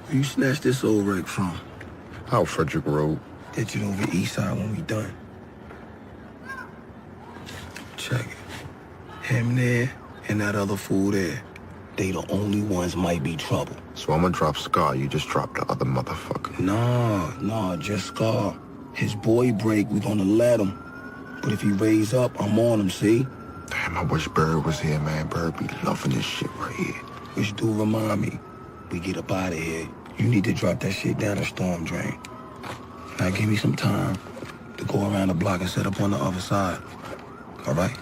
Where you snatched this old wreck from? Out Frederick Road. Get you over east side when we done. Check it. Him there and that other fool there. They the only ones might be trouble. So I'm gonna drop Scar, you just drop the other motherfucker. Nah, just Scar. His boy break, we gonna let him. But if he raise up, I'm on him, see? Damn, I wish Bird was here, man. Bird be loving this shit right here. Which do remind me, we get up out of here. You need to drop that shit down the storm drain. Now give me some time to go around the block and set up on the other side. All right?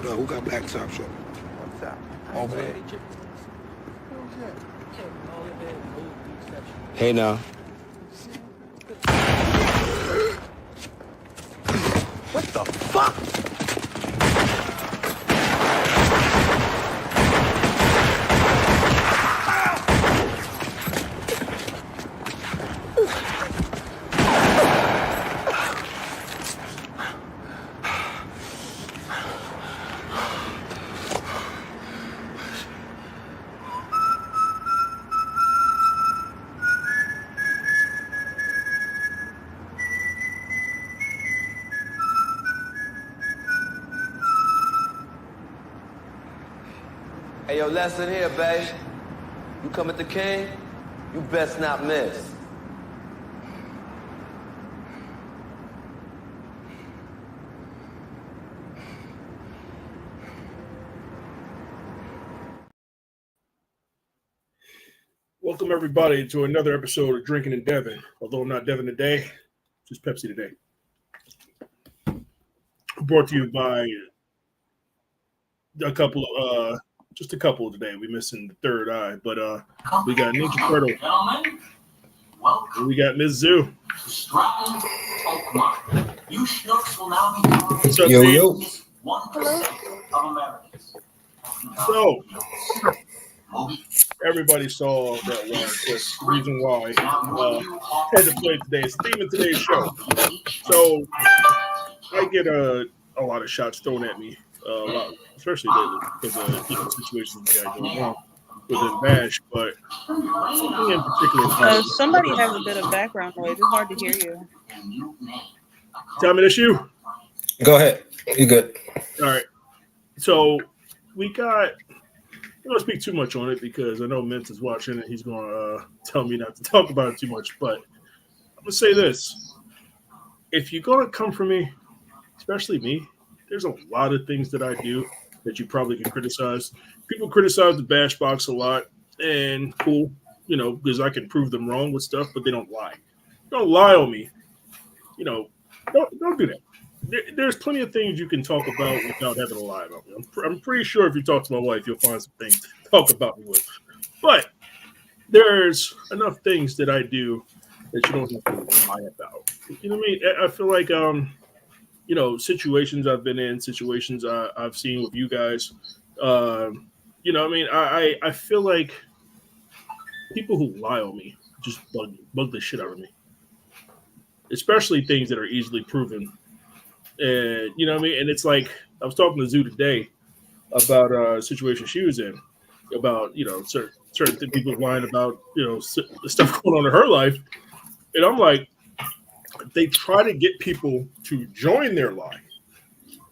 Who got black top shop? What's that? Over there. Hey now. What the fuck? Hey, yo, lesson here, babe. You come at the king, you best not miss. Welcome, everybody, to another episode of Drinkin and Dev'in. Although I'm not Devin today, just Pepsi today. Brought to you by just a couple today. We're missing the third eye, but we got Ninja Turtle. Gentlemen, welcome. We got Ms. Zoo. To Stratton Oakmont. You schnooks will now be What's up, yo, Dave? yo. 1% of Americans. So, everybody saw that one. That's the reason why I had to play today. It's the theme of today's show. So, I get a lot of shots thrown at me, a lot, especially lately, because of situations we got going on within MASH. But something in particular. Somebody has a bit of background noise. It's hard to hear you. Tell me this, you. Go ahead. You good? All right. So we got. I don't speak too much on it because I know Mint is watching and he's going to tell me not to talk about it too much. But I'm going to say this. If you're going to come for me, especially me, there's a lot of things that I do that you probably can criticize. People criticize the Bash Box a lot, and cool, because I can prove them wrong with stuff, but they don't lie. Don't lie on me. Don't do that. There's plenty of things you can talk about without having to lie about me. I'm pretty sure if you talk to my wife, you'll find some things to talk about me with. But there's enough things that I do that you don't have to lie about. You know what I mean? I feel like situations I've been in, situations I've seen with you guys. I feel like people who lie on me just bug the shit out of me, especially things that are easily proven. And you know what I mean? And it's like I was talking to Zoo today about a situation she was in, about certain people lying about the stuff going on in her life, and I'm like, they try to get people to join their lie,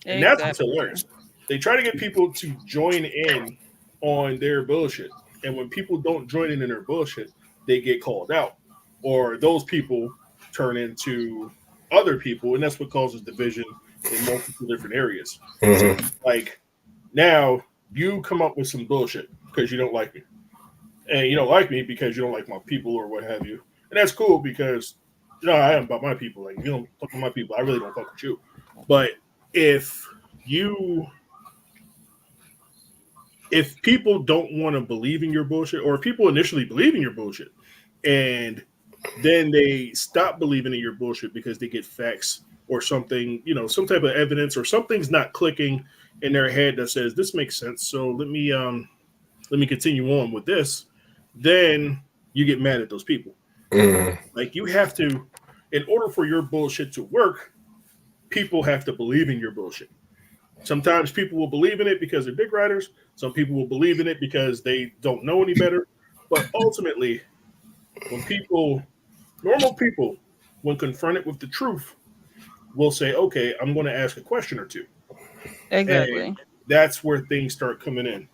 and that's what's hilarious. They try to get people to join in on their bullshit, and when people don't join in their bullshit, they get called out, or those people turn into other people, and that's what causes division in multiple different areas. Mm-hmm. Like now, you come up with some bullshit because you don't like me, and you don't like me because you don't like my people or what have you, and that's cool because I am about my people. Like, you don't fuck with my people, I really don't fuck with you. But if you if people don't want to believe in your bullshit, or if people initially believe in your bullshit, and then they stop believing in your bullshit because they get facts or something, some type of evidence or something's not clicking in their head that says this makes sense. So let me continue on with this. Then you get mad at those people. Like you have to, in order for your bullshit to work, people have to believe in your bullshit. Sometimes people will believe in it because they're dick riders. Some people will believe in it because they don't know any better. But ultimately, when normal people, when confronted with the truth, will say, okay, I'm going to ask a question or two. Exactly. And that's where things start coming in.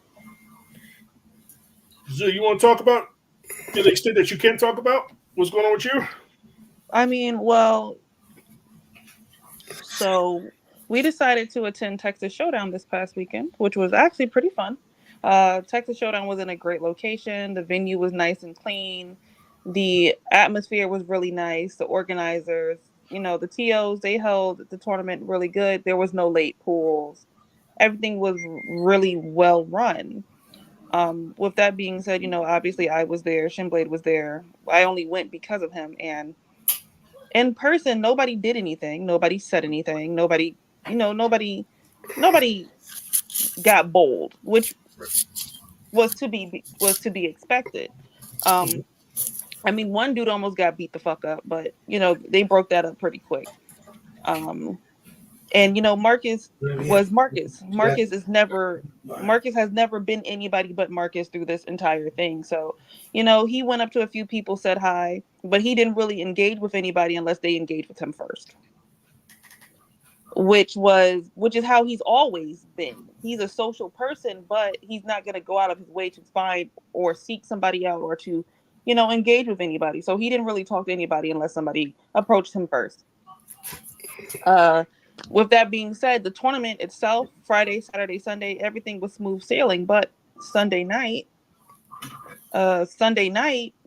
So you want to talk about, to the extent that you can talk about, what's going on with you? I mean, well, so we decided to attend Texas Showdown this past weekend, which was actually pretty fun. Texas Showdown was in a great location. The venue was nice and clean. The atmosphere was really nice. The organizers, the TOs, they held the tournament really good. There was no late pools. Everything was really well run. With that being said, obviously I was there. Shinblade was there. I only went because of him. And in person, nobody did anything. Nobody said anything. Nobody got bold, which was to be expected. Um, I mean, one dude almost got beat the fuck up, but they broke that up pretty quick. Um, and Marcus was Marcus. Marcus has never been anybody but Marcus through this entire thing. So, he went up to a few people, said hi, but he didn't really engage with anybody unless they engaged with him first. Which is how he's always been. He's a social person, but he's not going to go out of his way to find or seek somebody out or to, engage with anybody. So he didn't really talk to anybody unless somebody approached him first. With that being said, the tournament itself, Friday, Saturday, Sunday, everything was smooth sailing. But Sunday night,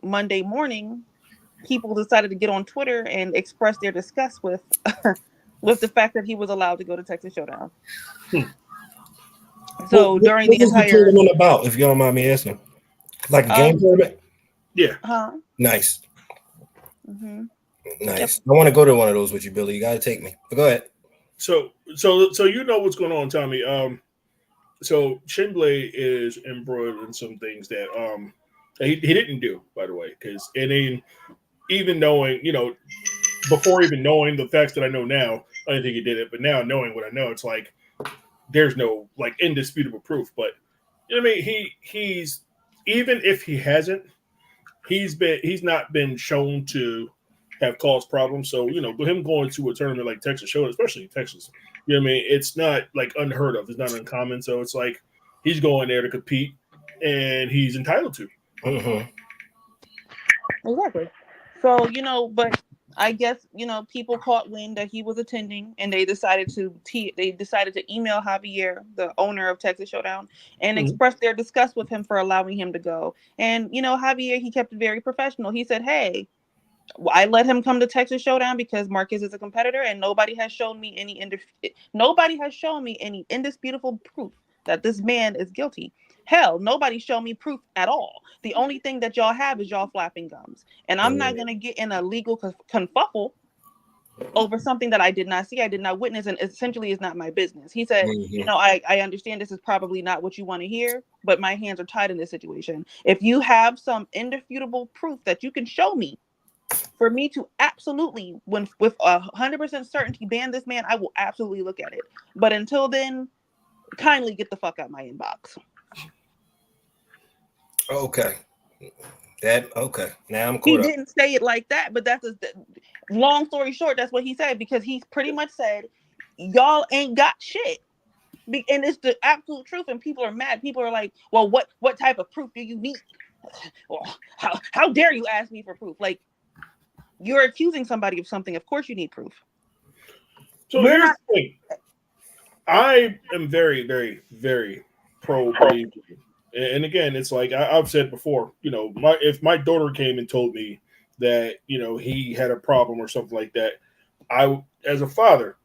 Monday morning, people decided to get on Twitter and express their disgust with with the fact that he was allowed to go to Texas Showdown. So What during the was the entire tournament about, if you don't mind me asking? Like a game tournament? Yeah. Nice. Mm-hmm. Nice. I want to go to one of those with you, Billy. You got to take me. But go ahead. So you know what's going on, Tommy. So Shinblade is embroiled in some things that he didn't do, by the way, because even knowing, before even knowing the facts that I know now, I didn't think he did it. But now knowing what I know, it's like there's no like indisputable proof. But you know what I mean? He's even if he hasn't, he's not been shown to have caused problems. So him going to a tournament like Texas Showdown, especially in Texas, you know what I mean? It's not like unheard of. It's not uncommon. So it's like he's going there to compete, and he's entitled to. Mm-hmm. Exactly. So but I guess people caught wind that he was attending, and they decided to email Javier, the owner of Texas Showdown, and express their disgust with him for allowing him to go. And Javier, he kept it very professional. He said, "Hey, I let him come to Texas Showdown because Marcus is a competitor, and nobody has shown me any indisputable proof that this man is guilty. Hell, nobody showed me proof at all. The only thing that y'all have is y'all flapping gums, and I'm not gonna get in a legal confuffle over something that I did not see, I did not witness, and essentially is not my business." He said, I understand this is probably not what you want to hear, but my hands are tied in this situation. If you have some indisputable proof that you can show me for me to absolutely, with 100% certainty, ban this man, I will absolutely look at it. But until then, kindly get the fuck out my inbox. Okay. Okay. Now I'm He caught up. didn't say it like that, but long story short, that's what he said, because he pretty much said, y'all ain't got shit. And it's the absolute truth, and people are mad. People are like, well, what type of proof do you need? Well, how dare you ask me for proof? Like, you're accusing somebody of something. Of course you need proof. So here's the thing. I am very, very, very pro-belief. And again, it's like I've said before, if my daughter came and told me that, he had a problem or something like that, as a father,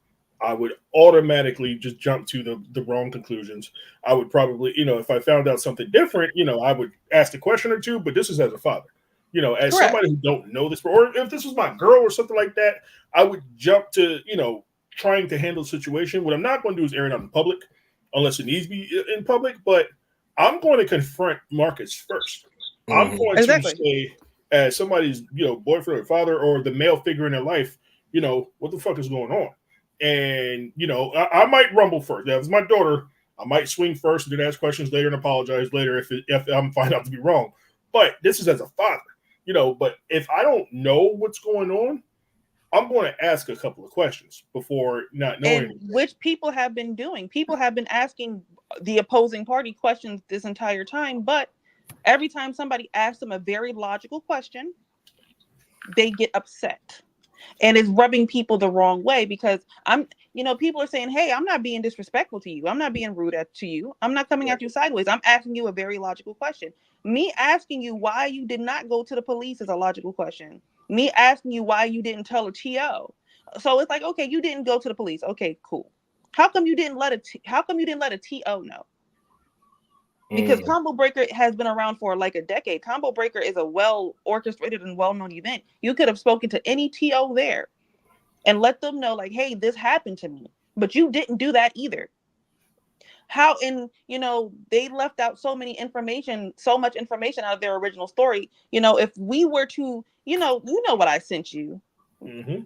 I would automatically just jump to the wrong conclusions. I would probably, if I found out something different, I would ask a question or two, but this is as a father. As Correct. somebody who don't know this, or if this was my girl or something like that, I would jump to, trying to handle the situation. What I'm not going to do is air it out in public unless it needs to be in public, but I'm going to confront Marcus first. I'm going Exactly. to say, as somebody's, boyfriend or father or the male figure in their life, what the fuck is going on? And, I might rumble first. If it's my daughter, I might swing first and then ask questions later and apologize later if I'm find out to be wrong. But this is as a father, but if I don't know what's going on, I'm going to ask a couple of questions before not knowing. And which people have been doing. People have been asking the opposing party questions this entire time, but every time somebody asks them a very logical question, they get upset. And it's rubbing people the wrong way because people are saying, hey, I'm not being disrespectful to you. I'm not being rude to you. I'm not coming at you sideways. I'm asking you a very logical question. Me asking you why you did not go to the police is a logical question. Me asking you why you didn't tell a TO. So it's like, okay, you didn't go to the police. Okay, cool. How come you didn't let a TO know? Because Combo Breaker has been around for like a decade. Combo Breaker is a well orchestrated and well-known event. You could have spoken to any TO there and let them know, like, hey, this happened to me. But you didn't do that either. How they left out so much information out of their original story. If we were to, what I sent you. Mm-hmm.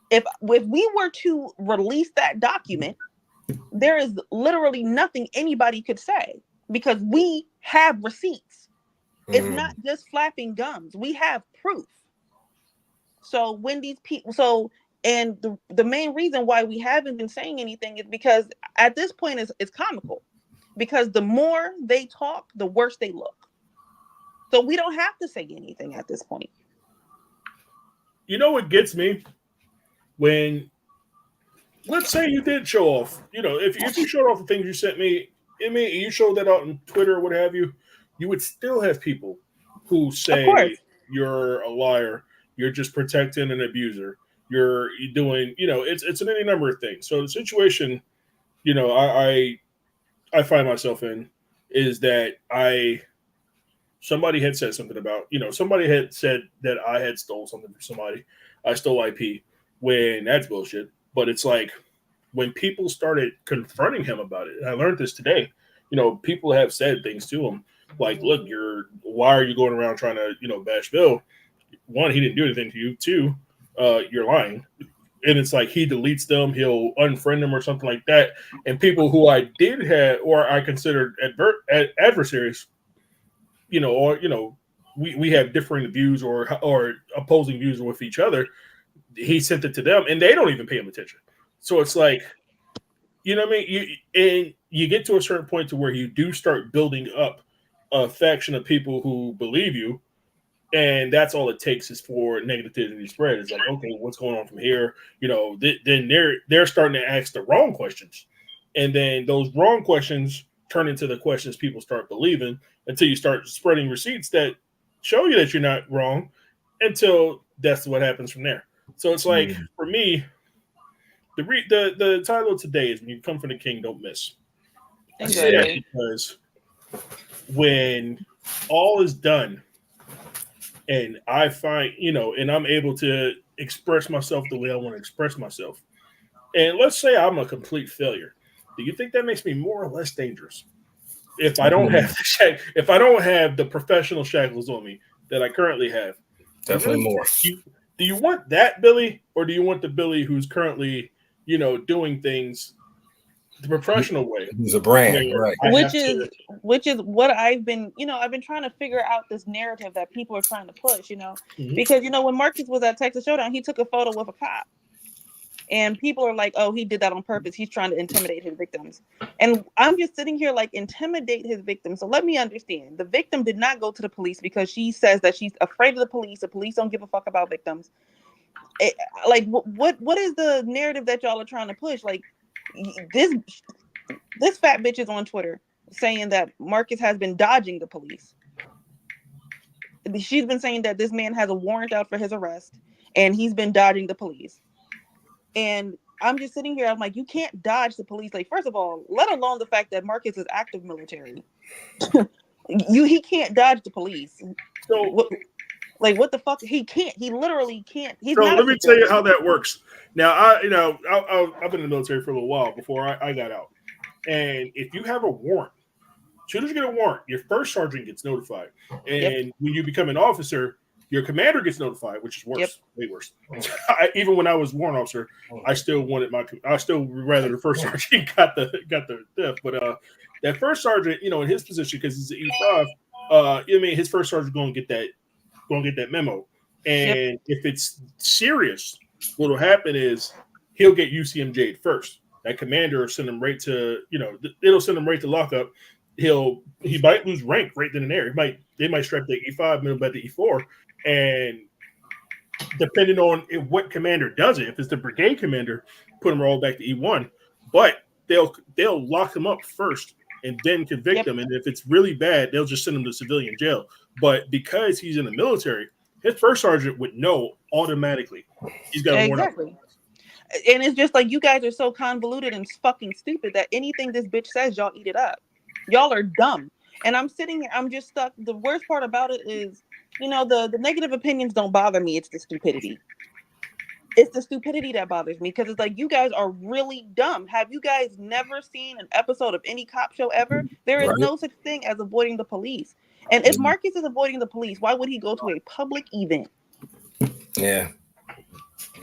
If we were to release that document, there is literally nothing anybody could say. Because we have receipts. It's not just flapping gums. We have proof. So when these people, and the main reason why we haven't been saying anything is because at this point it's comical. Because the more they talk, the worse they look. So we don't have to say anything at this point. You know what gets me? When, let's say you did show off, if you showed off the things you sent me, you showed that out on Twitter or what have you, you would still have people who say you're a liar, you're just protecting an abuser, you're doing, it's any number of things. So the situation, I find myself in is that somebody had said something about, somebody had said that I had stole something from somebody. I stole IP, when that's bullshit. But it's like, when people started confronting him about it, and I learned this today, people have said things to him like, look, why are you going around trying to, bash Bill? One, he didn't do anything to you. Two, you're lying. And it's like, he deletes them, he'll unfriend them or something like that. And people who I did have, or I considered adversaries, we have differing views or opposing views with each other. He sent it to them and they don't even pay him attention. So it's like, what I mean? You get to a certain point to where you do start building up a faction of people who believe you, and that's all it takes is for negativity to spread. It's like, okay, what's going on from here? Then they're starting to ask the wrong questions, and then those wrong questions turn into the questions people start believing until you start spreading receipts that show you that you're not wrong, until that's what happens from there. So it's like, for me, the title of today is "When You Come from the King, Don't Miss." Exactly. I say that because when all is done, and I find, and I'm able to express myself the way I want to express myself, and let's say I'm a complete failure, do you think that makes me more or less dangerous? If I don't have the professional shackles on me that I currently have, Definitely more. Do you want that Billy, or do you want the Billy who's currently, doing things the professional way? He's a brand, right? Which is what I've been trying to figure out, this narrative that people are trying to push, Mm-hmm. because when Marcus was at Texas Showdown, he took a photo with a cop. And people are like, oh, he did that on purpose. He's trying to intimidate his victims. And I'm just sitting here like, intimidate his victims. So let me understand. The victim did not go to the police because she says that she's afraid of the police. The police don't give a fuck about victims. What is the narrative that y'all are trying to push? Like, this fat bitch is on Twitter saying that Marcus has been dodging the police. She's been saying that this man has a warrant out for his arrest and he's been dodging the police. And I'm just sitting here. I'm like, you can't dodge the police. Like, first of all, let alone the fact that Marcus is active military. He can't dodge the police. So, What the fuck? He can't. He literally can't. He's so not a let me tell you civilian. how that works. Now, I've been in the military for a little while before I got out. And if you have a warrant, as soon as you get a warrant, your first sergeant gets notified. And when you become an officer, your commander gets notified, which is worse, way worse. Even when I was warrant officer, I still would rather the first sergeant got the theft. But that first sergeant, in his position, because he's an E5, his first sergeant going to get that memo. And if it's serious, what'll happen is he'll get UCMJ'd first. That commander will send him right to, it'll send him right to lockup. He might lose rank right then and there. They might strap the E5, middle back to E4, and depending on what commander does it, if it's the brigade commander, put him all back to E1. But they'll lock him up first and then convict him. And if it's really bad, they'll just send him to civilian jail. But because he's in the military, his first sergeant would know automatically. He's got a warrant. Exactly. And it's just like, you guys are so convoluted and fucking stupid that anything this bitch says, y'all eat it up. Y'all are dumb. And I'm sitting here, I'm just stuck. The worst part about it is, the negative opinions don't bother me. It's the stupidity. It's the stupidity that bothers me, because it's like, you guys are really dumb. Have you guys never seen an episode of any cop show ever? There is no such thing as avoiding the police. And if Marcus is avoiding the police, why would he go to a public event? Yeah.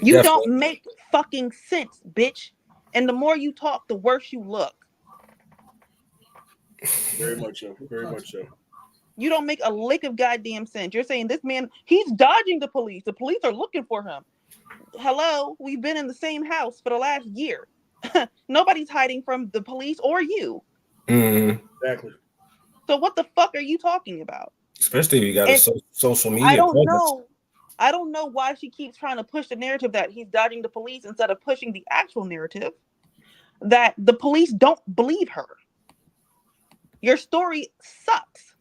You don't make fucking sense, bitch. And the more you talk, the worse you look. Very much so. Very much so. You don't make a lick of goddamn sense. You're saying this man, he's dodging the police. The police are looking for him. Hello, we've been in the same house for the last year. Nobody's hiding from the police or you. Mm-hmm. Exactly. So what the fuck are you talking about? Especially if you got a social media. I don't know why she keeps trying to push the narrative that he's dodging the police instead of pushing the actual narrative that the police don't believe her. Your story sucks.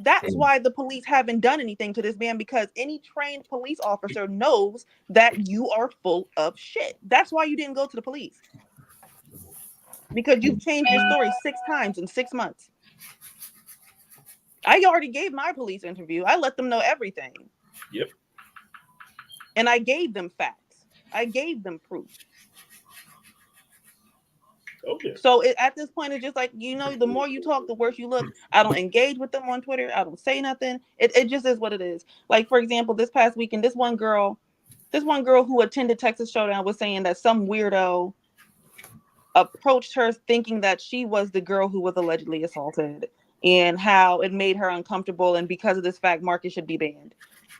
That's why the police haven't done anything to this man, because any trained police officer knows that you are full of shit. That's why you didn't go to the police. Because you've changed your story 6 times in 6 months. I already gave my police interview. I let them know everything. Yep. And I gave them facts. I gave them proof. Okay. So at this point, it's just like, the more you talk, the worse you look. I don't engage with them on Twitter. I don't say nothing. It just is what it is. Like, for example, this past weekend, this one girl who attended Texas Showdown was saying that some weirdo approached her thinking that she was the girl who was allegedly assaulted, and how it made her uncomfortable. And because of this fact, Marcus should be banned.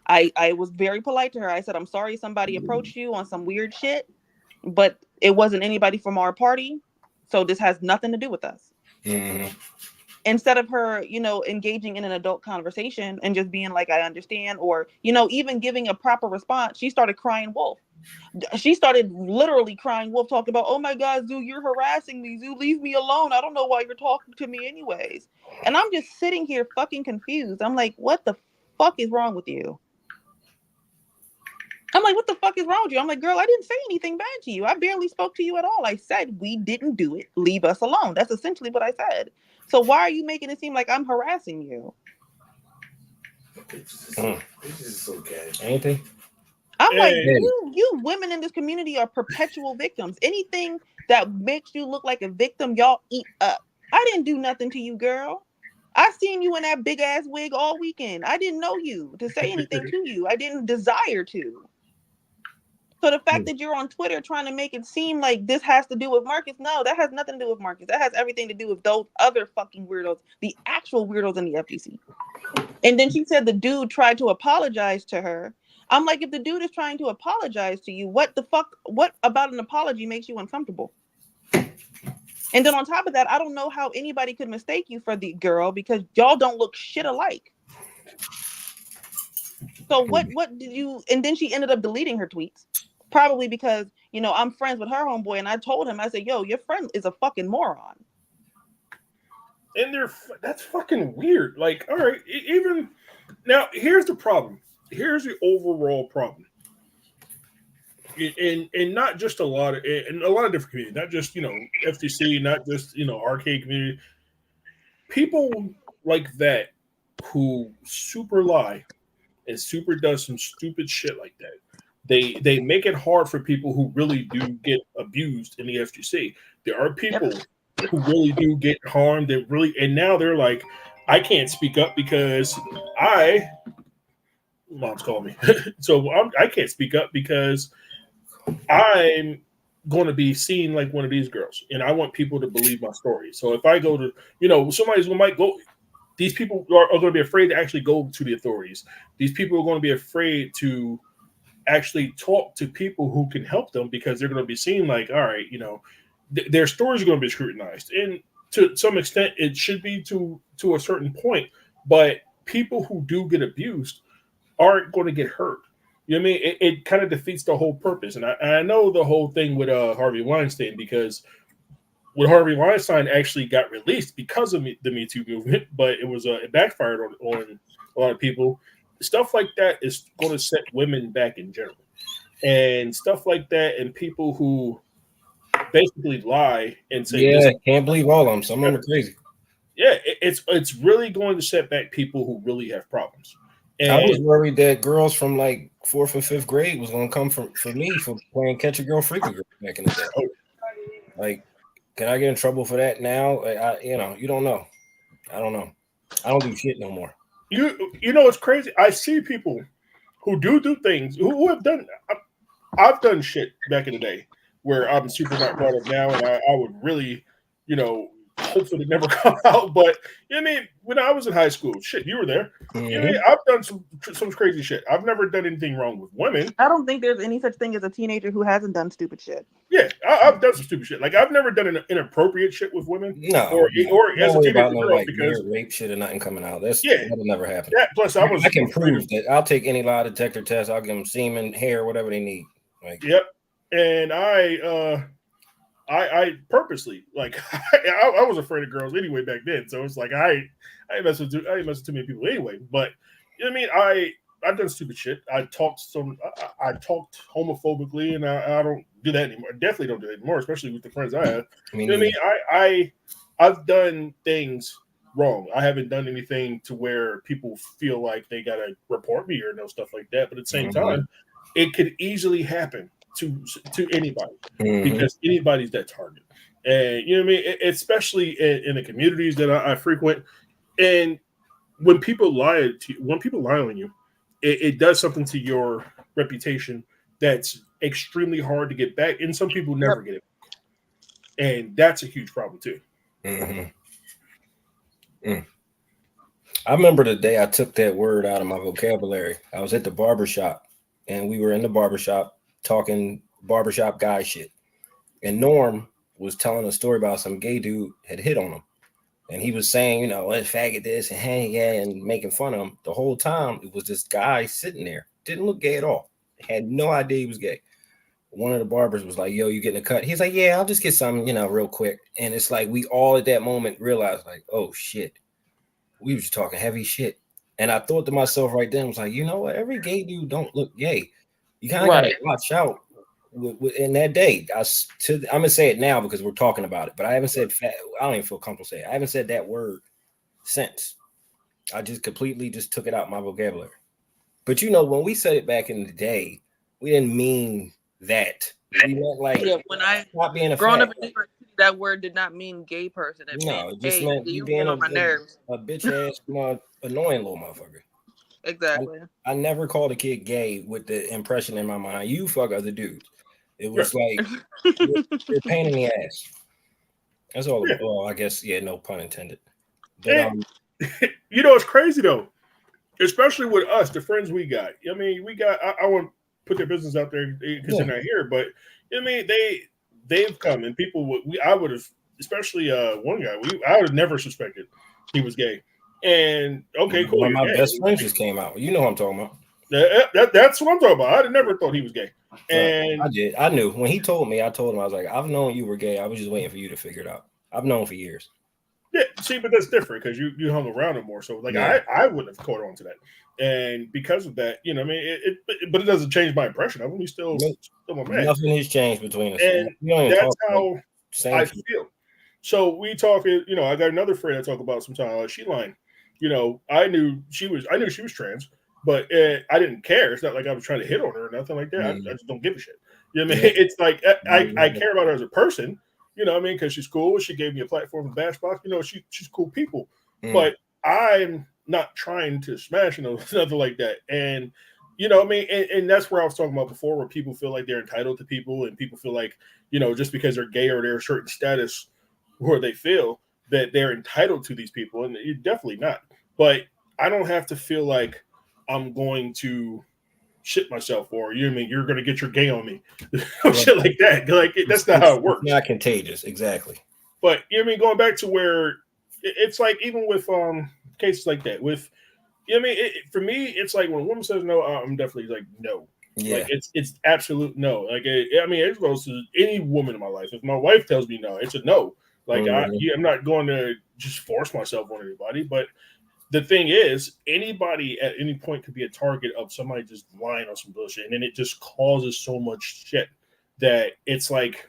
I was very polite to her. I said, I'm sorry somebody approached you on some weird shit, but it wasn't anybody from our party. So this has nothing to do with us. Mm-hmm. Instead of her, engaging in an adult conversation and just being like, I understand, or, even giving a proper response, she started crying wolf. She started literally crying wolf, talking about, oh my God, Zoo, you're harassing me. Zoo, leave me alone. I don't know why you're talking to me anyways. And I'm just sitting here fucking confused. I'm like, what the fuck is wrong with you? I'm like, what the fuck is wrong with you? I'm like, girl, I didn't say anything bad to you. I barely spoke to you at all. I said, we didn't do it. Leave us alone. That's essentially what I said. So why are you making it seem like I'm harassing you? It's just okay. Anything? I'm like, you women in this community are perpetual victims. Anything that makes you look like a victim, y'all eat up. I didn't do nothing to you, girl. I seen you in that big ass wig all weekend. I didn't know you to say anything to you. I didn't desire to. So the fact that you're on Twitter trying to make it seem like this has to do with Marcus, no, that has nothing to do with Marcus. That has everything to do with those other fucking weirdos, the actual weirdos in the FTC. And then she said the dude tried to apologize to her. I'm like, if the dude is trying to apologize to you, what about an apology makes you uncomfortable? And then on top of that, I don't know how anybody could mistake you for the girl, because y'all don't look shit alike. So what did you, and then she ended up deleting her tweets. Probably because, I'm friends with her homeboy, and I told him, I said, yo, your friend is a fucking moron. And that's fucking weird. Like, all right, even now, here's the problem. Here's the overall problem. and not just a lot of in a lot of different communities, not just FTC, not just arcade community, people like that who super lie and super does some stupid shit like that. They make it hard for people who really do get abused in the FGC. There are people who really do get harmed and now they're like, I can't speak up because mom's calling me. So I can't speak up because I'm going to be seen like one of these girls, and I want people to believe my story. So if I go to, somebody's might go, these people are going to be afraid to actually go to the authorities. These people are going to be afraid to actually talk to people who can help them because they're going to be seen like, all right, their stories are going to be scrutinized, and to some extent, it should be to a certain point. But people who do get abused aren't going to get hurt. You know what I mean? It kind of defeats the whole purpose. And I know the whole thing with Harvey Weinstein, because when Harvey Weinstein actually got released because of the Me Too movement, but it backfired on a lot of people. Stuff like that is going to set women back in general. And stuff like that, and people who basically lie and say, yeah, can't believe all of them. Some of them are crazy. Yeah, it's really going to set back people who really have problems. And I was worried that girls from like 4th and 5th grade was going to come for me for playing Catch a Girl, Freak a Girl back in the day. Like, can I get in trouble for that now? You don't know. I don't know. I don't do shit no more. It's crazy. I see people who do things, who have done. I've done shit back in the day where I'm super not proud of now, and I would really, hopefully never come out. But when I was in high school, shit, you were there. Mm-hmm. I've done some crazy shit. I've never done anything wrong with women. I don't think there's any such thing as a teenager who hasn't done stupid shit. Yeah, I've done some stupid shit. Like, I've never done an inappropriate shit with women. No, or as a teenager girl, because rape shit or nothing coming out. That'll never happen. Yeah, plus I can prove that. I'll take any lie detector test. I'll give them semen, hair, whatever they need. Like, yep. And I purposely, like, I was afraid of girls anyway back then. So it's like I ain't messing with too many people anyway. But I've done stupid shit. I talked homophobically, and I don't do that anymore. I definitely don't do that anymore, especially with the friends I have. I've done things wrong. I haven't done anything to where people feel like they gotta report me or stuff like that. But at the same time, it could easily happen to anybody, because anybody's that target. And especially in the communities that I frequent. And when people lie on you, it does something to your reputation that's extremely hard to get back, and some people never get it back. And that's a huge problem too. I remember the day I took that word out of my vocabulary. I was at the barbershop, and we were in the barbershop talking barbershop guy shit. And Norm was telling a story about some gay dude had hit on him. And he was saying, let's faggot this and hey, yeah, and making fun of him. The whole time, it was this guy sitting there. Didn't look gay at all. Had no idea he was gay. One of the barbers was like, yo, you getting a cut? He's like, yeah, I'll just get some, real quick. And it's like we all at that moment realized, like, oh, shit. We were just talking heavy shit. And I thought to myself right then, I was like, you know what? Every gay dude don't look gay. You kind of got to watch out. In that day, I'm gonna say it now because we're talking about it, but I haven't said fat. I don't even feel comfortable saying it. I haven't said that word since. I just completely took it out of my vocabulary. But when we said it back in the day, we didn't mean that. We meant like, when I not being a growing up in New York City, that word did not mean gay person. It meant you being on my nerves. A bitch ass, annoying little motherfucker. Exactly. I never called a kid gay with the impression in my mind, you fuck other dudes. It was like, you're a pain in the ass. That's all. Yeah. Well, I guess, no pun intended. But, it's crazy though, especially with us, the friends we got. I won't put their business out there because they're not here, but they've come, and people I would have, especially one guy, I would have never suspected he was gay. And okay, cool. My best friend just came out. You know what I'm talking about. That's what I'm talking about. I never thought he was gay. And I did. I knew when he told me. I told him, I was like, I've known you were gay. I was just waiting for you to figure it out. I've known for years. Yeah, see, but that's different because you hung around him more. So, like, Yeah. I wouldn't have caught on to that, and because of that, you know, I mean, but it doesn't change my impression of him. He's still Nope. my man, Nothing has changed between us. and We don't even that's talk like how same I people. feel. So we talk. You know, I got another friend I talk about sometimes. She lying. You know, I knew she was trans, but I didn't care. It's not like I was trying to hit on her or nothing like that. I just don't give a shit. You know what I mean? Yeah. It's like I care about her as a person. You know what I mean? Because she's cool. She gave me a platform in Bashbox. You know, she's cool people. But I'm not trying to smash nothing like that. And you know what I mean? And that's where I was talking about before, where people feel like they're entitled to people, and people feel like, you know, just because they're gay or they're a certain status where they feel that they're entitled to these people, and you're definitely not. But I don't have to feel like I'm going to shit myself, or you know what I mean, you're going to get your gay on me, shit like that. Like that's not how it works. It's not contagious, exactly. But you know what I mean, going back to where it's like, even with cases like that, with you know what I mean, for me, it's like when a woman says no, I'm definitely like no. Yeah. Like it's absolute no. Like I mean, it goes to any woman in my life. If my wife tells me no, it's a no. Like I'm not going to just force myself on anybody. But the thing is, anybody at any point could be a target of somebody just lying on some bullshit, and then it just causes so much shit that it's like,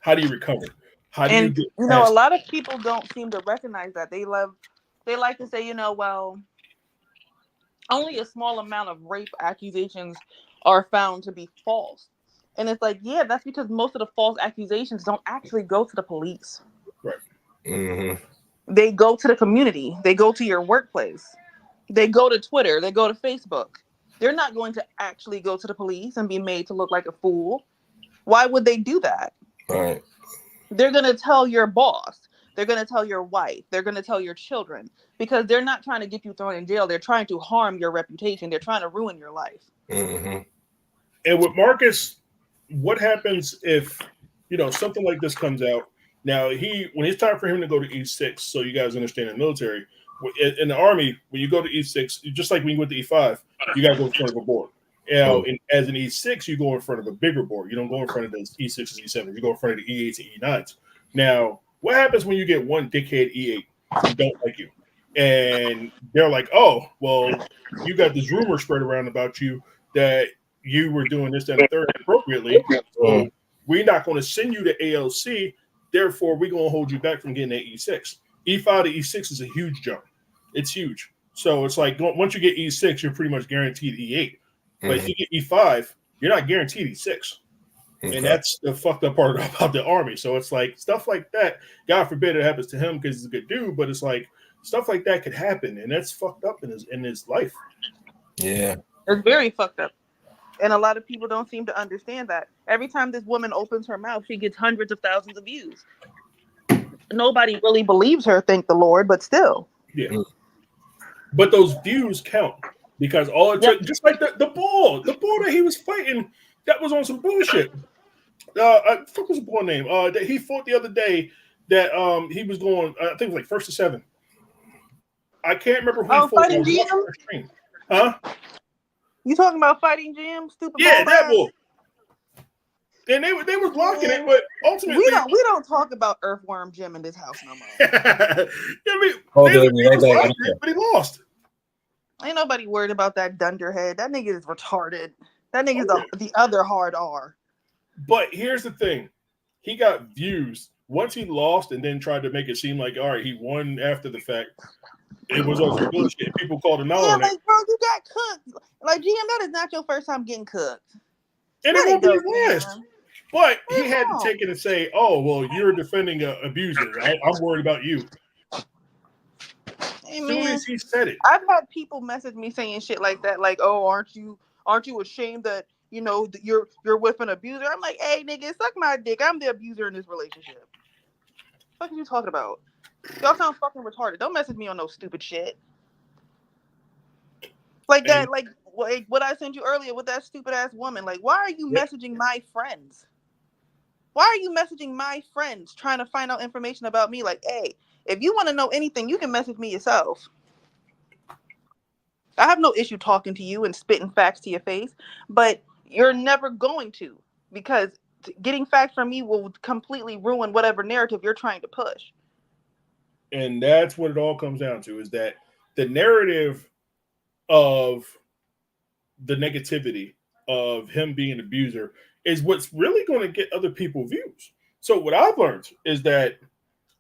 how do you recover? How do you And get you know, a past? lot of people don't seem to recognize that. They like to say, you know, well, only a small amount of rape accusations are found to be false. And it's like, yeah, that's because most of the false accusations don't actually go to the police. Right. Mm-hmm. They go to the community. They go to your workplace. They go to Twitter. They go to Facebook. They're not going to actually go to the police and be made to look like a fool. Why would they do that? Right. They're going to tell your boss. They're going to tell your wife. They're going to tell your children, because they're not trying to get you thrown in jail. They're trying to harm your reputation. They're trying to ruin your life. Mm-hmm. And with Marcus, what happens if, you know, something like this comes out? Now, when it's time for him to go to E6, so you guys understand in the military, in the Army, when you go to E6, just like when you went to E5, you got to go in front of a board. Now, as an E6, you go in front of a bigger board. You don't go in front of the E6s, E7s. You go in front of the E8s and E9s. Now, what happens when you get one dickhead E8 who don't like you? And they're like, oh, well, you got this rumor spread around about you that you were doing this, that, and the third appropriately. So we're not going to send you to ALC. Therefore, we're going to hold you back from getting that E6. E5 to E6 is a huge jump. It's huge. So it's like once you get E6, you're pretty much guaranteed E8. But if you get E5, you're not guaranteed E6. Okay. And that's the fucked up part about the Army. So it's like stuff like that. God forbid it happens to him because he's a good dude, but it's like stuff like that could happen, and that's fucked up in his life. Yeah. It's very fucked up. And a lot of people don't seem to understand that. Every time this woman opens her mouth, she gets hundreds of thousands of views. Nobody really believes her, thank the Lord, but still. Yeah. But those views count, because all it took, just like the bull that he was fighting, that was on some bullshit. What was the bull name? That he fought the other day, that he was going, I think it was like 1st to 7. I can't remember who he fought. Fighting Jim? Huh? You talking about Fighting Jim? Stupid. Yeah, that bull. And they were blocking it, but ultimately we don't talk about Earthworm Jim in this house no more. I mean, but he lost. Ain't nobody worried about that dunderhead. That nigga is retarded. That nigga's the other hard R. But here's the thing. He got views. Once he lost and then tried to make it seem like, all right, he won after the fact, it was also bullshit. People called him out on it. Bro, you got cooked. Like, GM, that is not your first time getting cooked. And it won't be his last. But he had to take it and say, oh, well, you're defending an abuser. I'm worried about you. Hey, as soon as he said it. I've had people message me saying shit like that, like, oh, aren't you ashamed that, you know, you're with an abuser? I'm like, hey, nigga, suck my dick. I'm the abuser in this relationship. What are you talking about? Y'all sound fucking retarded. Don't message me on no stupid shit. Like that, like what I sent you earlier with that stupid ass woman. Like, why are you messaging my friends? Why are you messaging my friends trying to find out information about me? Like, hey, if you want to know anything, you can message me yourself. I have no issue talking to you and spitting facts to your face, but you're never going to, because getting facts from me will completely ruin whatever narrative you're trying to push. And that's what it all comes down to, is that the narrative of the negativity of him being an abuser is what's really going to get other people views. So what I've learned is that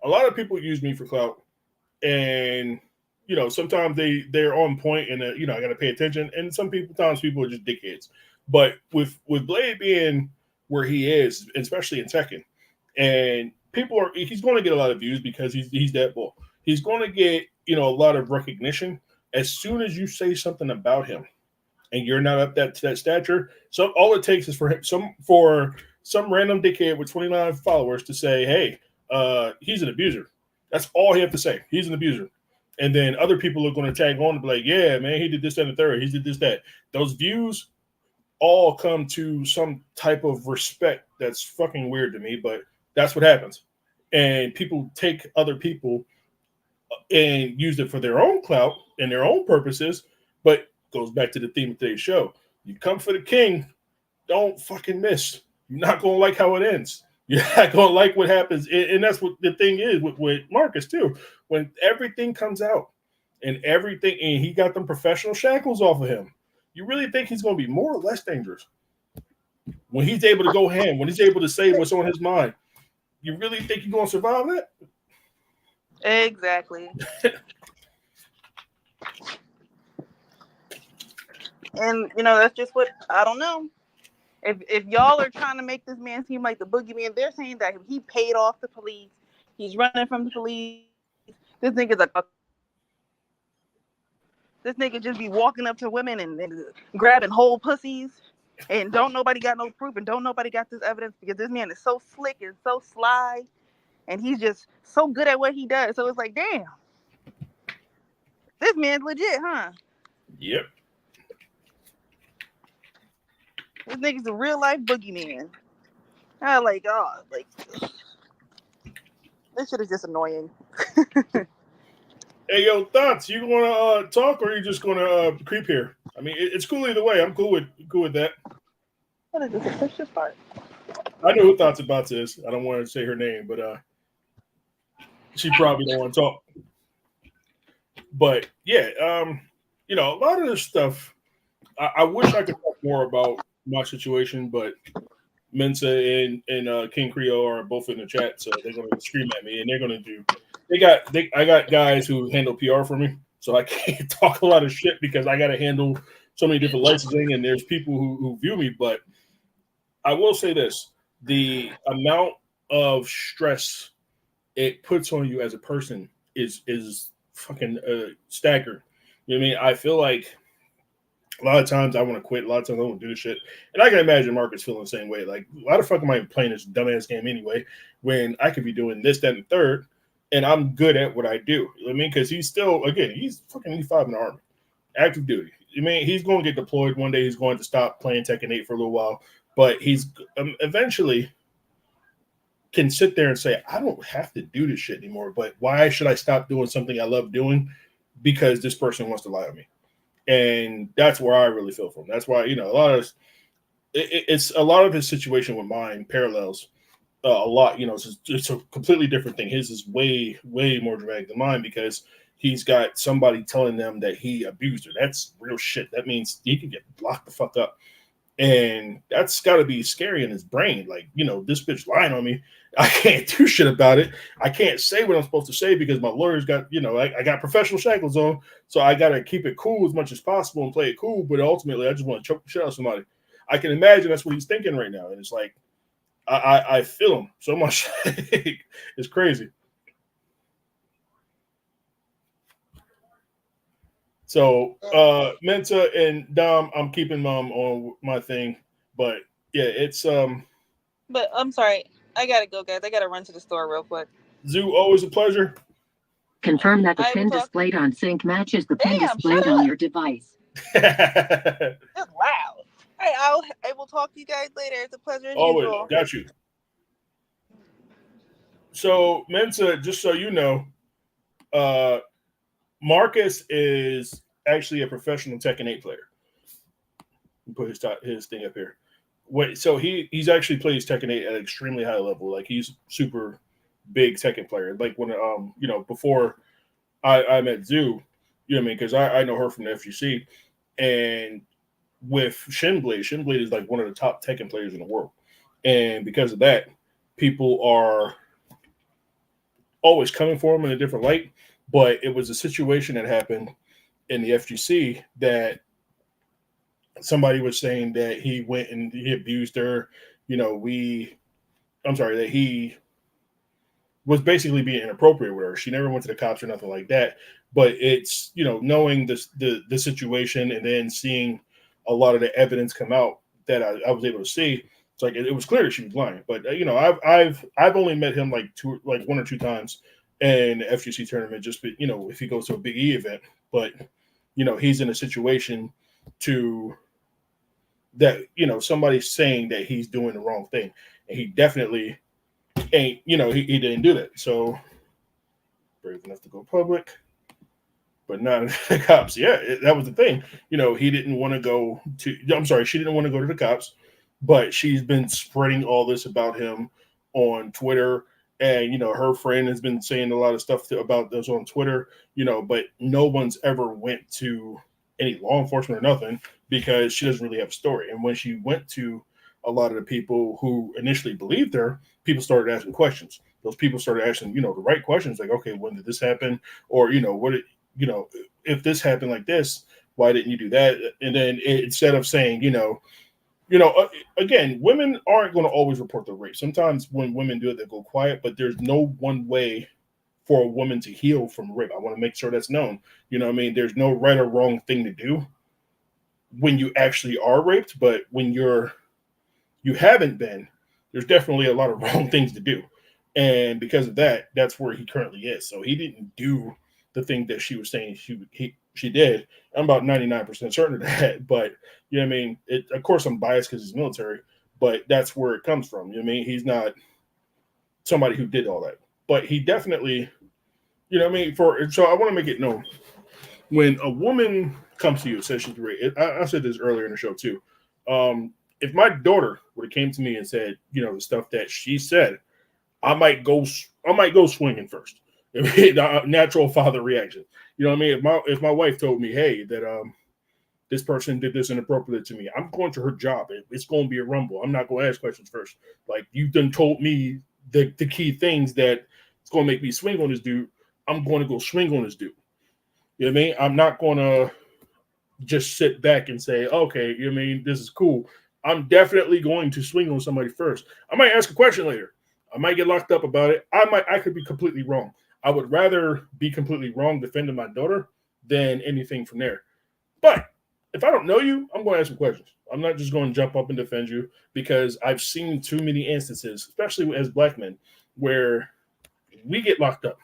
a lot of people use me for clout, and sometimes they're on point, and I got to pay attention. And sometimes people are just dickheads. But with Blade being where he is, especially in Tekken, and he's going to get a lot of views because he's that bull. He's going to get a lot of recognition as soon as you say something about him, and you're not up to that stature. So all it takes is for some random dickhead with 29 followers to say, "Hey, he's an abuser." That's all he have to say. He's an abuser. And then other people are going to tag on and be like, "Yeah, man, he did this, that, and the third. He did this, that." Those views all come to some type of respect that's fucking weird to me, but that's what happens. And people take other people and use it for their own clout and their own purposes, but goes back to the theme of today's show. You come for the king, don't fucking miss. You're not going to like how it ends. You're not going to like what happens. And that's what the thing is with Marcus, too. When everything comes out and he got them professional shackles off of him, you really think he's going to be more or less dangerous? When he's able to go ham, when he's able to say what's on his mind, you really think he's going to survive that? Exactly. And that's just what I don't know. If y'all are trying to make this man seem like the boogeyman, they're saying that he paid off the police. He's running from the police. This nigga just be walking up to women and grabbing whole pussies, and don't nobody got no proof, and don't nobody got this evidence, because this man is so slick and so sly, and he's just so good at what he does. So it's like, damn, this man's legit, huh? Yep. This nigga's a real life boogeyman. This shit is just annoying. Hey, yo, thoughts? You want to talk, or are you just going to creep here? I mean, it's cool either way. I'm cool with that. What is this? Let's just start. I know who Thoughts About is. I don't want to say her name, but she probably don't want to talk. But yeah, a lot of this stuff. I wish I could talk more about my situation, but Mensa and King Creole are both in the chat, so they're going to scream at me, and they're going to do. I got guys who handle PR for me, so I can't talk a lot of shit because I got to handle so many different licensing, and there's people who view me. But I will say this: the amount of stress it puts on you as a person is fucking staggering. You know what I mean? I feel like a lot of times I want to quit. A lot of times I want to do this shit. And I can imagine Marcus feeling the same way. Like, why the fuck am I even playing this dumbass game anyway when I could be doing this, that, and the third, and I'm good at what I do? You know what I mean? Because he's still, again, he's fucking E5 in the Army. Active duty. I mean, he's going to get deployed one day. He's going to stop playing Tekken 8 for a little while. But he's eventually can sit there and say, I don't have to do this shit anymore. But why should I stop doing something I love doing? Because this person wants to lie on me. And that's where I really feel from. That's why, a lot of it's a lot of his situation with mine parallels a lot. It's a completely different thing. His is way, way more dramatic than mine because he's got somebody telling them that he abused her. That's real shit. That means he can get locked the fuck up. And that's got to be scary in his brain. Like, this bitch lying on me. I can't do shit about it. I can't say what I'm supposed to say because my lawyer's got, I got professional shackles on. So I got to keep it cool as much as possible and play it cool. But ultimately, I just want to choke the shit out of somebody. I can imagine that's what he's thinking right now. And it's like, I feel him so much. It's crazy. So Mensa and Dom, I'm keeping them on my thing. But yeah, it's But I'm sorry. I gotta go, guys. I gotta run to the store real quick. Zoo, always a pleasure. Confirm that the pin displayed on sync matches the pin displayed on your device. That's loud. I will talk to you guys later. It's a pleasure as usual. Got you. So Mensa, just so you know, Marcus is actually a professional Tekken 8 player. Put his thing up here. So he's actually plays Tekken 8 at an extremely high level. Like, he's super big second player. Like when before I met Zoo, you know what I mean? Because I know her from the FGC, and with Shinblade is like one of the top Tekken players in the world, and because of that, people are always coming for him in a different light. But it was a situation that happened in the FGC that somebody was saying that he went and he abused her. That he was basically being inappropriate with her. She never went to the cops or nothing like that. But it's, knowing the situation and then seeing a lot of the evidence come out that I was able to see, it's like it was clear that she was lying. But I've only met him like one or two times in the FGC tournament, just if he goes to a Big E event. But he's in a situation to that somebody's saying that he's doing the wrong thing, and he definitely ain't. He didn't do that. So brave enough to go public, but not the cops. Yeah, that was the thing. He didn't want to go to. I'm sorry, she didn't want to go to the cops, but she's been spreading all this about him on Twitter, and her friend has been saying a lot of stuff about this on Twitter. But no one's ever went to any law enforcement or nothing because she doesn't really have a story. And when she went to a lot of the people who initially believed her, people started asking questions. Those people started asking, the right questions, like, okay, when did this happen? Or, if this happened like this, why didn't you do that? And then instead of saying, again, women aren't going to always report the rape. Sometimes when women do it, they go quiet, but there's no one way for a woman to heal from rape. I want to make sure that's known. There's no right or wrong thing to do when you actually are raped, but when you haven't been, there's definitely a lot of wrong things to do. And because of that, that's where he currently is. So he didn't do the thing that she was saying she did. I'm about 99% certain of that. But of course I'm biased because he's military, but that's where it comes from. He's not somebody who did all that. But he definitely, so I want to make it known. When a woman comes to you and says she's raped, I said this earlier in the show too. If my daughter would have came to me and said, the stuff that she said, I might go swinging first. Natural father reaction. If my wife told me, hey, that this person did this inappropriate to me, I'm going to her job. It's going to be a rumble. I'm not going to ask questions first. Like, you've done told me the key things that it's going to make me swing on this dude. I'm going to go swing on this dude. You know what I mean? I'm not going to just sit back and say, okay, this is cool. I'm definitely going to swing on somebody first. I might ask a question later. I might get locked up about it. I could be completely wrong. I would rather be completely wrong defending my daughter than anything from there. But if I don't know you, I'm going to ask some questions. I'm not just going to jump up and defend you because I've seen too many instances, especially as black men, where we get locked up.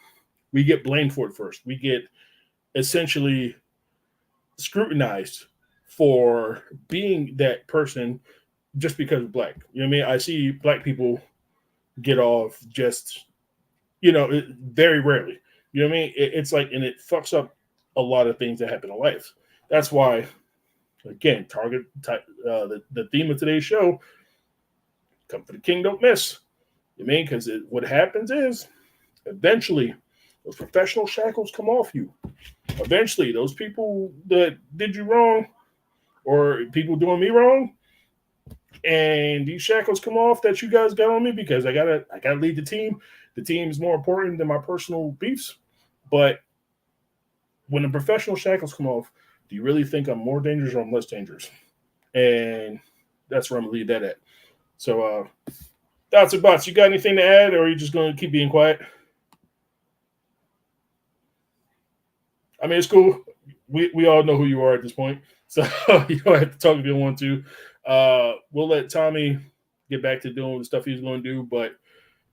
We get blamed for it first. We get essentially scrutinized for being that person just because of black. I see black people get off just, very rarely. It's like, and it fucks up a lot of things that happen in life. That's why, again, the theme of today's show, come for the king, don't miss. Because what happens is, eventually, those professional shackles come off you. Eventually, those people that did you wrong, or people doing me wrong, and these shackles come off that you guys got on me because I gotta lead the team. The team is more important than my personal beefs. But when the professional shackles come off, do you really think I'm more dangerous or I'm less dangerous? And that's where I'm gonna leave that at. So, thoughts and bots. You got anything to add, or are you just gonna keep being quiet? It's cool. We all know who you are at this point, so you don't have to talk if you don't want to. We'll let Tommy get back to doing the stuff he's going to do. But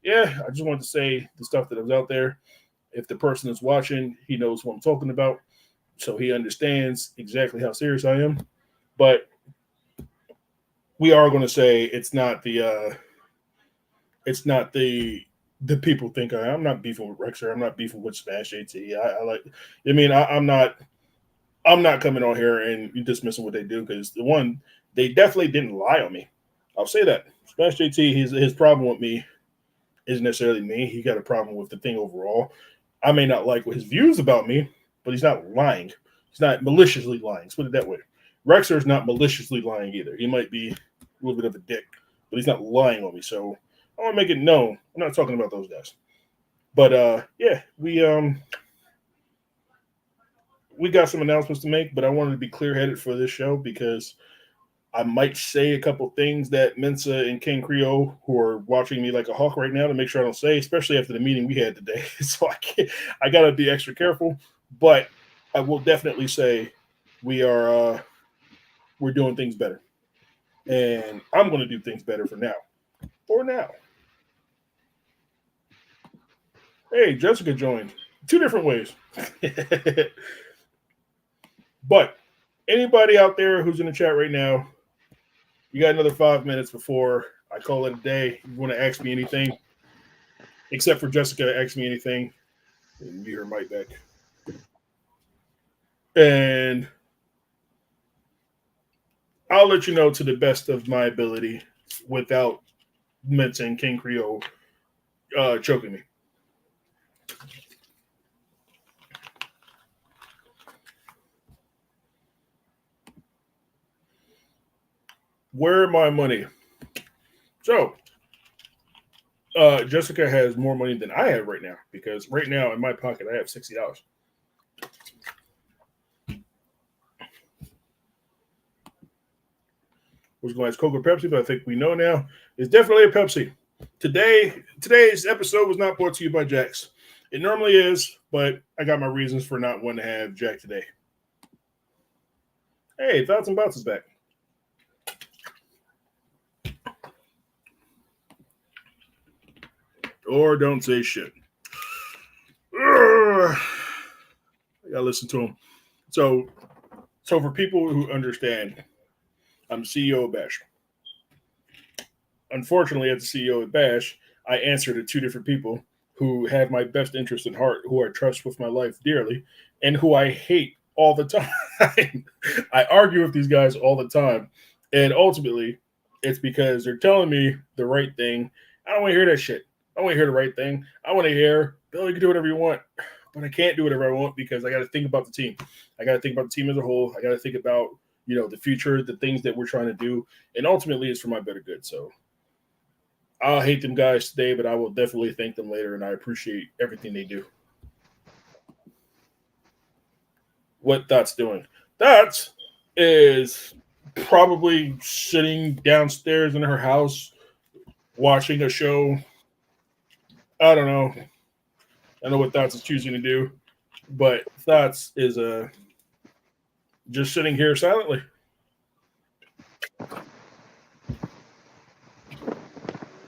yeah, I just wanted to say the stuff that was out there. If the person is watching, he knows what I'm talking about, so he understands exactly how serious I am. But we are going to say it's not the people think I'm not beefing with Rexer. I'm not beefing with Smash AT. I'm not coming on here and dismissing what they do because they definitely didn't lie on me. I'll say that. Smash JT, his problem with me isn't necessarily me. He got a problem with the thing overall. I may not like what his views about me, but he's not lying. He's not maliciously lying. Let's put it that way. Rexer is not maliciously lying either. He might be a little bit of a dick, but he's not lying on me. So I want to make it known. I'm not talking about those guys. But yeah, we got some announcements to make, but I wanted to be clear-headed for this show because I might say a couple things that Mensa and King Creole, who are watching me like a hawk right now, to make sure I don't say, especially after the meeting we had today. So I gotta be extra careful. But I will definitely say we're doing things better, and I'm going to do things better for now. For now. Hey, Jessica joined 2 different ways. But anybody out there who's in the chat right now, you got another 5 minutes before I call it a day. You want to ask me anything, except for Jessica, ask me anything. And mute her mic back. And I'll let you know to the best of my ability without mentioning King Creole choking me. Where my money? So, Jessica has more money than I have right now because right now in my pocket I have $60. Was going to ask Coke or Pepsi, but I think we know now. It's definitely a Pepsi. Today's episode was not brought to you by Jack's. It normally is, but I got my reasons for not wanting to have Jack today. Hey, Thoughts and Bounce is back. Or don't say shit. I gotta listen to him. So for people who understand, I'm CEO of Bash. Unfortunately, as the CEO of Bash, I answer to 2 different people who have my best interest in heart, who I trust with my life dearly, and who I hate all the time. I argue with these guys all the time. And ultimately, it's because they're telling me the right thing. I don't want to hear that shit. I want to hear the right thing. I want to hear, Bill, you can do whatever you want. But I can't do whatever I want because I got to think about the team. I got to think about the team as a whole. I got to think about, the future, the things that we're trying to do. And ultimately, it's for my better good. So I'll hate them guys today, but I will definitely thank them later. And I appreciate everything they do. What Thoughts doing? Thoughts is probably sitting downstairs in her house watching a show. I don't know. I know what Thoughts is choosing to do, but Thoughts is just sitting here silently.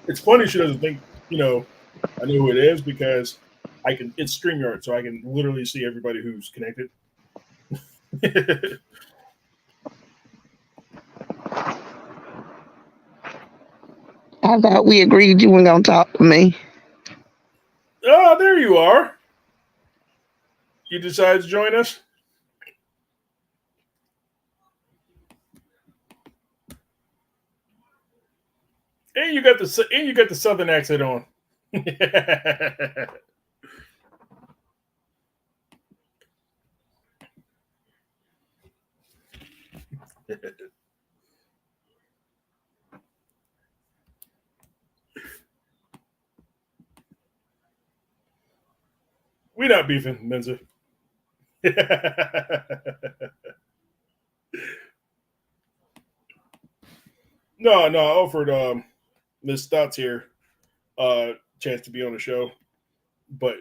It's funny she doesn't think, I know who it is because it's StreamYard, so I can literally see everybody who's connected. I thought we agreed you weren't going to talk to me. Oh, there you are. You decided to join us? And you got the Southern accent on. We're not beefing, Mensa. No, I offered Miss Stotts here chance to be on the show, but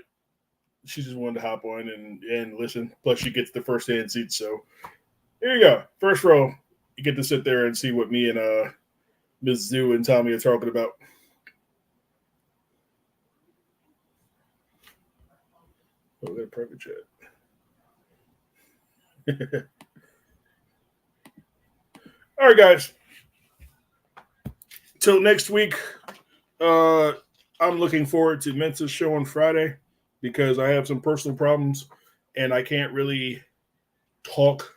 she just wanted to hop on and listen. Plus, she gets the first hand seat. So here you go, first row. You get to sit there and see what me and Ms. Zoo and Tommy are talking about. Oh, we got a private chat. All right, guys. Till next week, I'm looking forward to Mensa's show on Friday because I have some personal problems and I can't really talk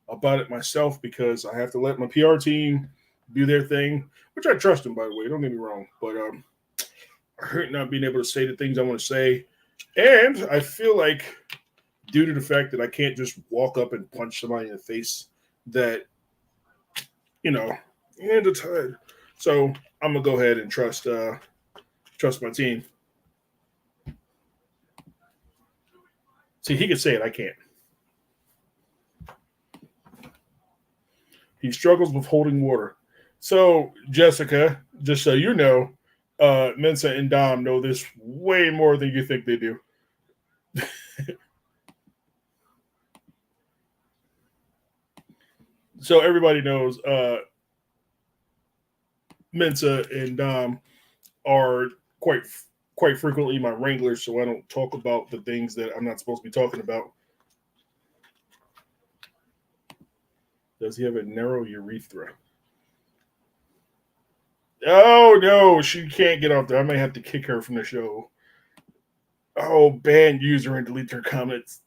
about it myself because I have to let my PR team do their thing, which I trust them, by the way. Don't get me wrong. But hurt not being able to say the things I want to say. And I feel like due to the fact that I can't just walk up and punch somebody in the face that, and it's hard. So I'm going to go ahead and trust my team. See, he can say it. I can't. He struggles with holding water. So, Jessica, just so you know, Mensa and Dom know this way more than you think they do. So everybody knows Mensa and Dom are quite frequently my wranglers, so I don't talk about the things that I'm not supposed to be talking about. Does he have a narrow urethra? Oh, no, she can't get off there. I might have to kick her from the show. Oh, ban user and delete her comments.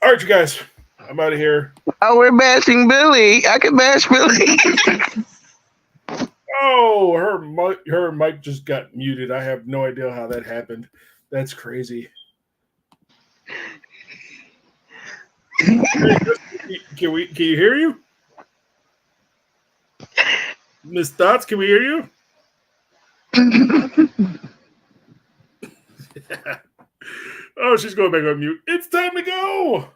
All right, you guys. I'm out of here. Oh, we're bashing Billy. I can bash Billy. Oh, her mic just got muted. I have no idea how that happened. That's crazy. Can you hear you? Miss Dots, can we hear you? Oh, she's going back on mute. It's time to go.